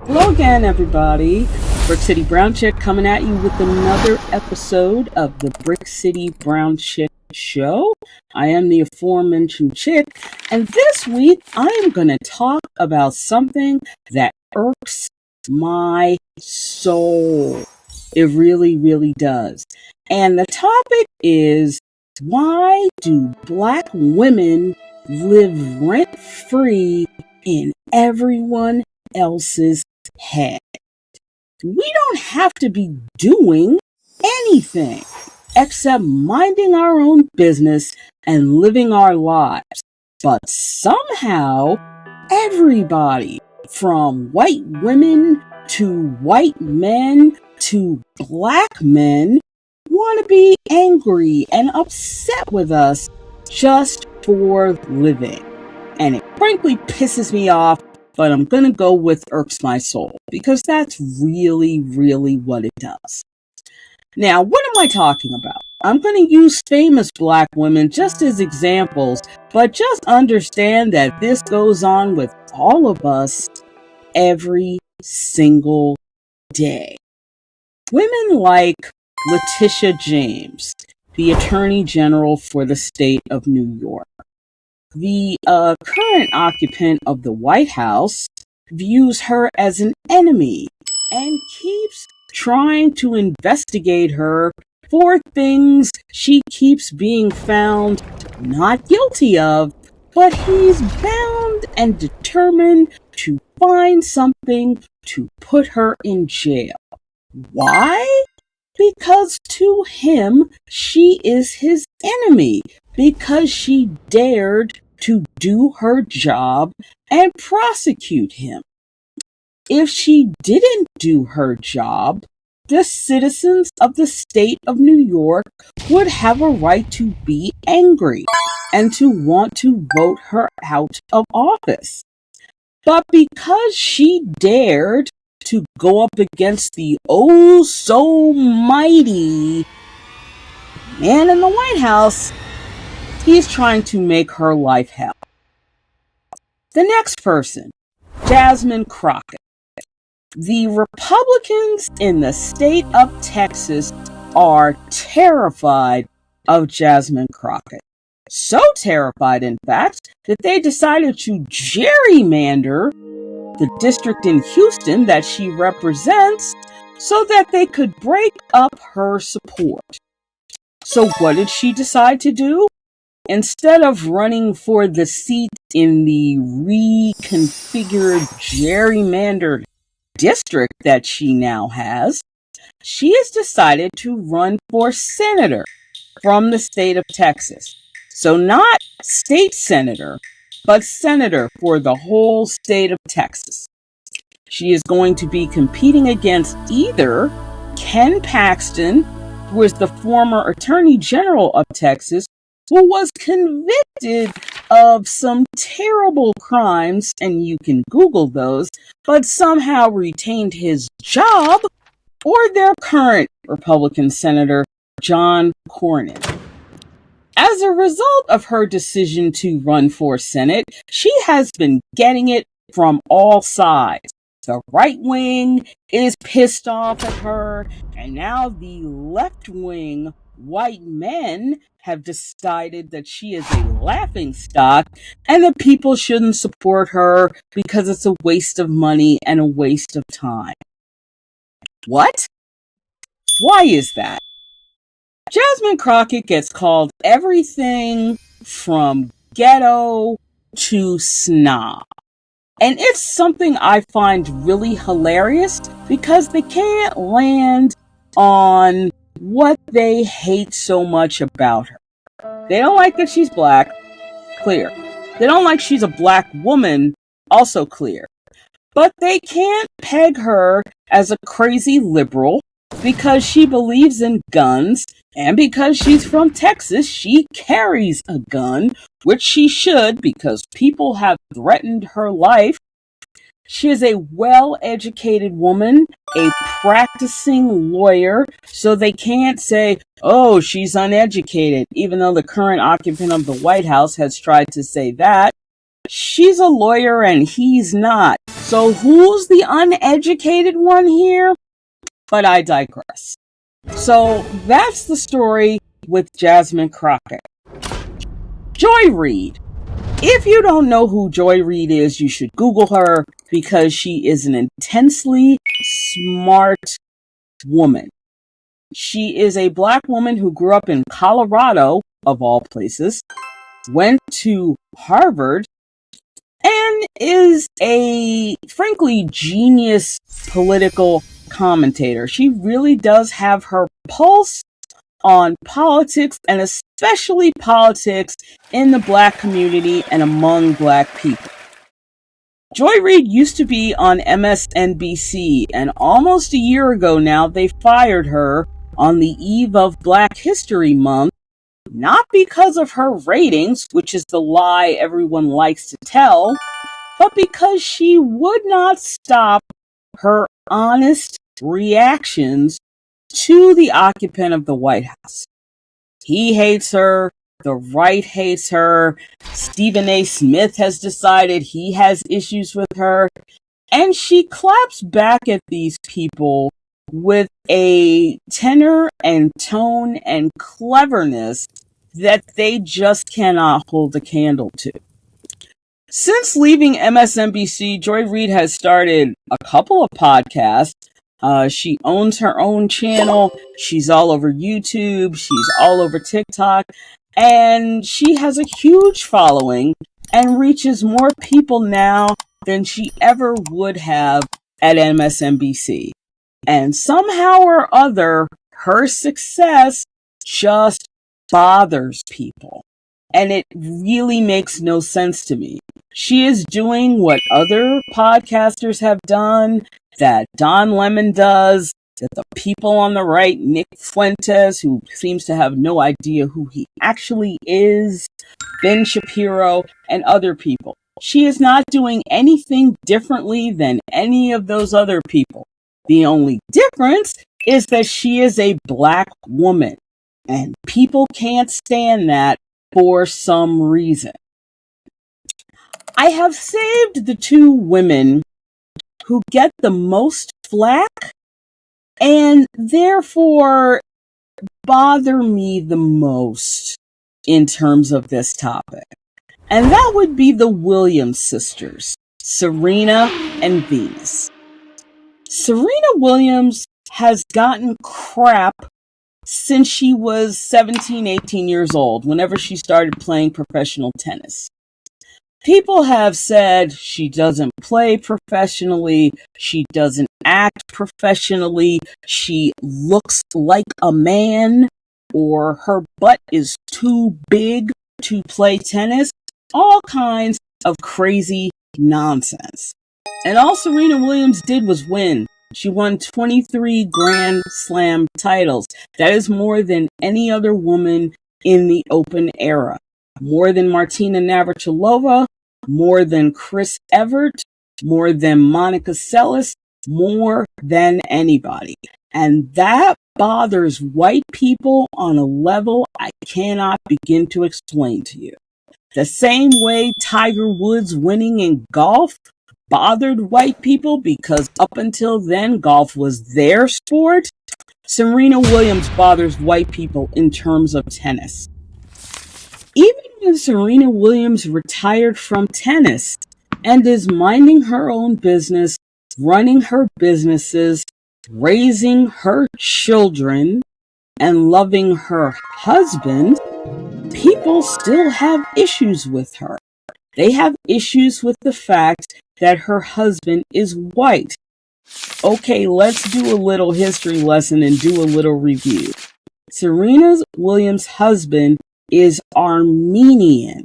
Hello again, everybody. Brick City Brown Chick coming at you with another episode of the Brick City Brown Chick Show. I am the aforementioned chick, and this week I am going to talk about something that irks my soul. It really, really does. And the topic is, why do black women live rent-free in everyone else's head? We don't have to be doing anything except minding our own business and living our lives. But somehow, everybody, from white women to white men to black men, want to be angry and upset with us just for living. And it frankly pisses me off, but I'm going to go with irks my soul because that's really, really what it does. Now, what am I talking about? I'm going to use famous black women just as examples, but just understand that this goes on with all of us every single day. Women like Letitia James, the Attorney General for the state of New York. The current occupant of the White House views her as an enemy and keeps trying to investigate her for things she keeps being found not guilty of, but he's bound and determined to find something to put her in jail. Why? Because to him, she is his enemy, because she dared to do her job and prosecute him. If she didn't do her job, the citizens of the state of New York would have a right to be angry and to want to vote her out of office. But because she dared to go up against the oh so mighty man in the White House, he's trying to make her life hell. The next person, Jasmine Crockett. The Republicans in the state of Texas are terrified of Jasmine Crockett. So terrified, in fact, that they decided to gerrymander the district in Houston that she represents so that they could break up her support. So what did she decide to do? Instead of running for the seat in the reconfigured gerrymandered district that she now has, she has decided to run for senator from the state of Texas. So not state senator, but senator for the whole state of Texas. She is going to be competing against either Ken Paxton, who is the former Attorney General of Texas, who was convicted of some terrible crimes, and you can Google those, but somehow retained his job, or their current Republican Senator, John Cornyn. As a result of her decision to run for Senate, she has been getting it from all sides. The right wing is pissed off at her, and now the left wing white men have decided that she is a laughingstock and that people shouldn't support her because it's a waste of money and a waste of time. What? Why is that? Jasmine Crockett gets called everything from ghetto to snob. And it's something I find really hilarious because they can't land on what they hate so much about her. They don't like that she's black, clear. They don't like she's a black woman, also clear. But they can't peg her as a crazy liberal because she believes in guns, and because she's from Texas, she carries a gun, which she should because people have threatened her life. She is a well-educated woman, a practicing lawyer, so they can't say, oh, she's uneducated, even though the current occupant of the White House has tried to say that. She's a lawyer and he's not. So who's the uneducated one here? But I digress. So that's the story with Jasmine Crockett. Joy Reid. If you don't know who Joy Reid is, you should Google her because she is an intensely smart woman. She is a Black woman who grew up in Colorado, of all places, went to Harvard, and is a, frankly, genius political commentator. She really does have her pulse on politics, and especially politics in the Black community and among Black people. Joy Reid used to be on MSNBC, and almost a year ago now, they fired her on the eve of Black History Month, not because of her ratings, which is the lie everyone likes to tell, but because she would not stop her honest reactions to the occupant of the White House. He hates her. The right hates her. Stephen A. Smith has decided he has issues with her. And she claps back at these people with a tenor and tone and cleverness that they just cannot hold a candle to. Since leaving MSNBC, Joy Reid has started a couple of podcasts. She owns her own channel. She's all over YouTube. She's all over TikTok. And she has a huge following and reaches more people now than she ever would have at MSNBC. And somehow or other, her success just bothers people. And it really makes no sense to me. She is doing what other podcasters have done, that Don Lemon does, that the people on the right, Nick Fuentes, who seems to have no idea who he actually is, Ben Shapiro, and other people. She is not doing anything differently than any of those other people. The only difference is that she is a Black woman, and people can't stand that for some reason. I have saved the two women who get the most flack and therefore bother me the most in terms of this topic. And that would be the Williams sisters, Serena and Venus. Serena Williams has gotten crap since she was 17, 18 years old, whenever she started playing professional tennis. People have said she doesn't play professionally, she doesn't act professionally, she looks like a man, or her butt is too big to play tennis. All kinds of crazy nonsense. And all Serena Williams did was win. She won 23 Grand Slam titles. That is more than any other woman in the Open era. More than Martina Navratilova, more than Chris Evert, more than Monica Seles, more than anybody. And that bothers white people on a level I cannot begin to explain to you. The same way Tiger Woods winning in golf bothered white people because up until then golf was their sport, Serena Williams bothers white people in terms of tennis. Even when Serena Williams retired from tennis and is minding her own business, running her businesses, raising her children, and loving her husband, people still have issues with her. They have issues with the fact that her husband is white. Okay, let's do a little history lesson and do a little review. Serena Williams' husband is Armenian.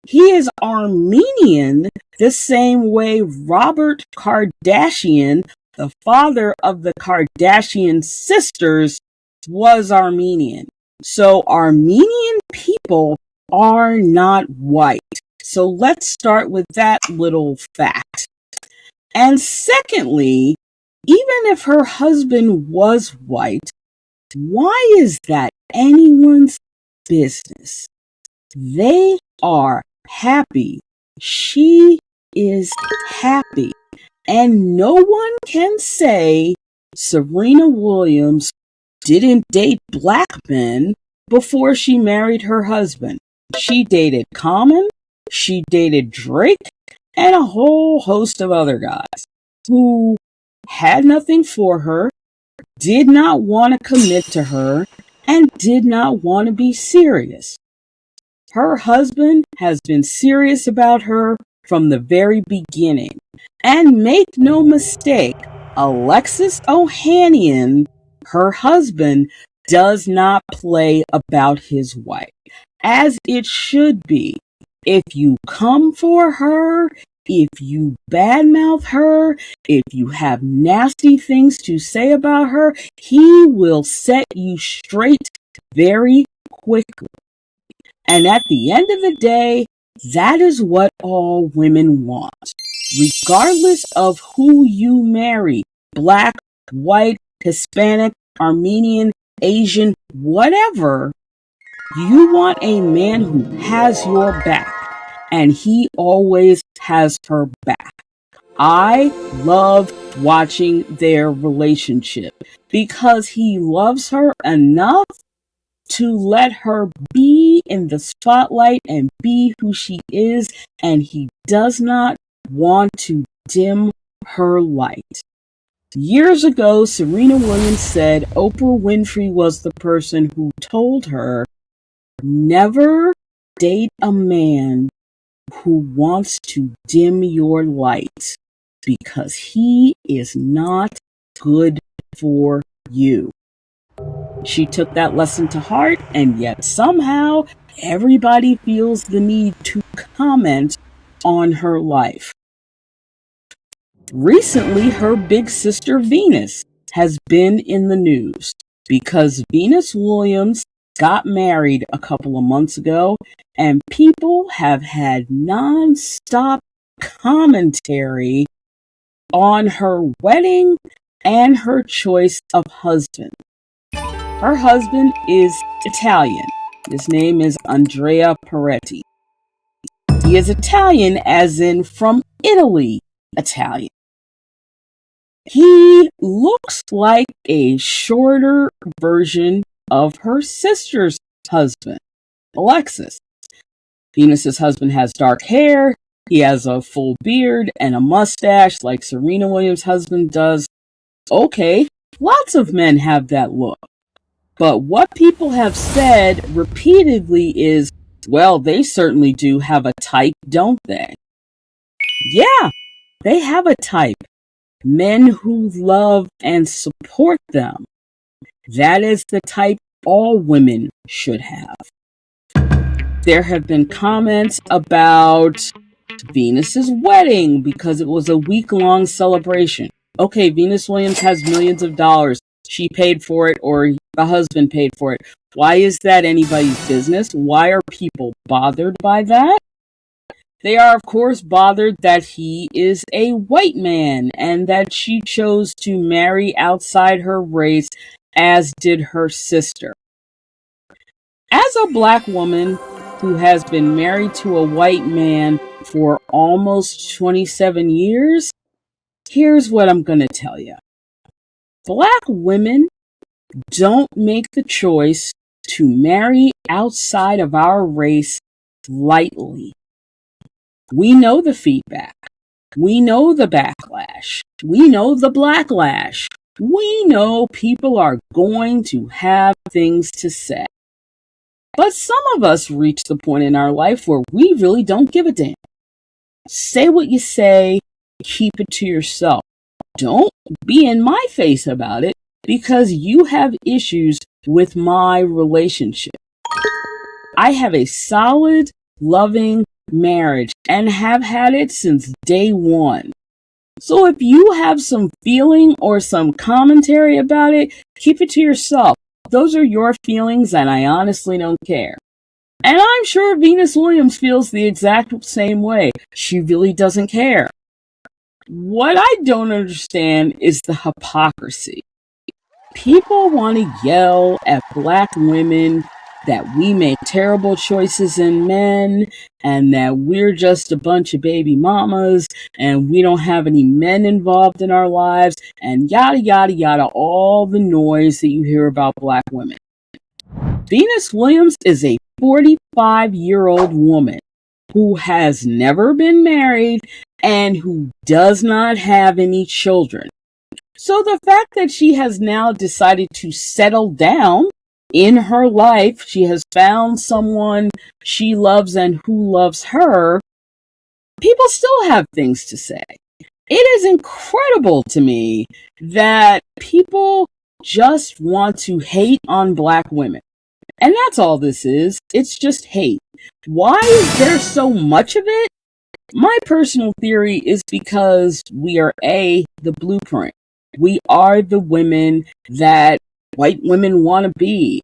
He is Armenian the same way Robert Kardashian, the father of the Kardashian sisters, was Armenian. So Armenian people are not white. So let's start with that little fact. And secondly, even if her husband was white, why is that anyone's business? They are happy She is happy. And no one can say Serena Williams didn't date black men before she married her husband. She dated Common, she dated Drake, and a whole host of other guys who had nothing for her, did not want to commit to her, and did not want to be serious. Her husband has been serious about her from the very beginning. And make no mistake, Alexis Ohanian, her husband, does not play about his wife, as it should be. If you come for her, if you badmouth her, if you have nasty things to say about her, he will set you straight very quickly. And at the end of the day, that is what all women want. Regardless of who you marry, black, white, Hispanic, Armenian, Asian, whatever, you want a man who has your back, and he always has her back. I love watching their relationship because he loves her enough to let her be in the spotlight and be who she is, and he does not want to dim her light. Years ago, Serena Williams said Oprah Winfrey was the person who told her, never date a man who wants to dim your light because he is not good for you. She took that lesson to heart, and yet somehow everybody feels the need to comment on her life. Recently, her big sister Venus has been in the news because Venus Williams got married a couple of months ago, and people have had non-stop commentary on her wedding and her choice of husband. Her husband is Italian. His name is Andrea Peretti. He is Italian as in from Italy, Italian. He looks like a shorter version of her sister's husband, Alexis. Venus's husband has dark hair. He has a full beard and a mustache like Serena Williams' husband does. Okay, lots of men have that look. But what people have said repeatedly is, well, they certainly do have a type, don't they? Yeah, they have a type. Men who love and support them. That is the type all women should have. There have been comments about Venus's wedding because it was a week-long celebration. Okay, Venus Williams has millions of dollars. She paid for it, or the husband paid for it. Why is that anybody's business? Why are people bothered by that? They are, of course, bothered that he is a white man and that she chose to marry outside her race, as did her sister. As a black woman who has been married to a white man for almost 27 years, here's what I'm going to tell you. Black women don't make the choice to marry outside of our race lightly. We know the feedback. We know the backlash. We know the blacklash. We know people are going to have things to say. But some of us reach the point in our life where we really don't give a damn. Say what you say, keep it to yourself. Don't be in my face about it because you have issues with my relationship. I have a solid, loving marriage and have had it since day one. So if you have some feeling or some commentary about it, keep it to yourself. Those are your feelings and I honestly don't care. And I'm sure Venus Williams feels the exact same way. She really doesn't care. What I don't understand is the hypocrisy. People want to yell at black women that we make terrible choices in men, and that we're just a bunch of baby mamas, and we don't have any men involved in our lives, and yada, yada, yada, all the noise that you hear about black women. Venus Williams is a 45-year-old woman who has never been married and who does not have any children. So the fact that she has now decided to settle down in her life, she has found someone she loves and who loves her, people still have things to say. It is incredible to me that people just want to hate on black women. And that's all this is. It's just hate. Why is there so much of it? My personal theory is because we are the blueprint. We are the women that white women want to be.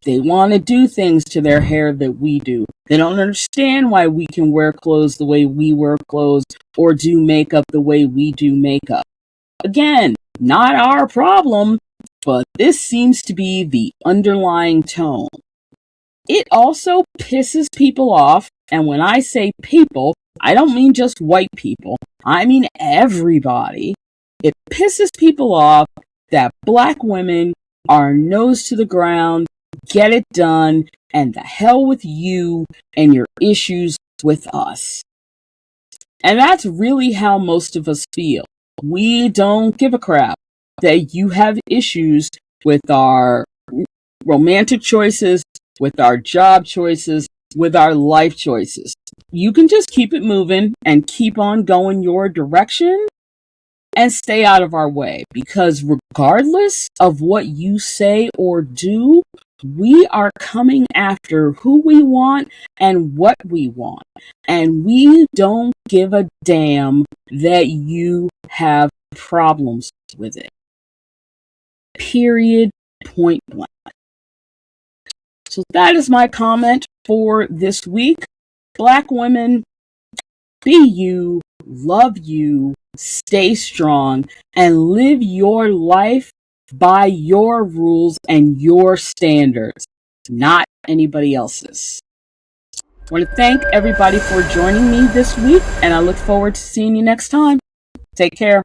They want to do things to their hair that we do. They don't understand why we can wear clothes the way we wear clothes or do makeup the way we do makeup. Again, not our problem, but this seems to be the underlying tone. It also pisses people off, and when I say people, I don't mean just white people. I mean everybody. It pisses people off that black women are nose to the ground, get it done, and the hell with you and your issues with us. And that's really how most of us feel. We don't give a crap that you have issues with our romantic choices, with our job choices, with our life choices. You can just keep it moving and keep on going your direction and stay out of our way, because regardless of what you say or do, we are coming after who we want and what we want. And we don't give a damn that you have problems with it. Period. Point blank. So that is my comment for this week. Black women, be you, love you, stay strong, and live your life by your rules and your standards, not anybody else's. I want to thank everybody for joining me this week, and I look forward to seeing you next time. Take care.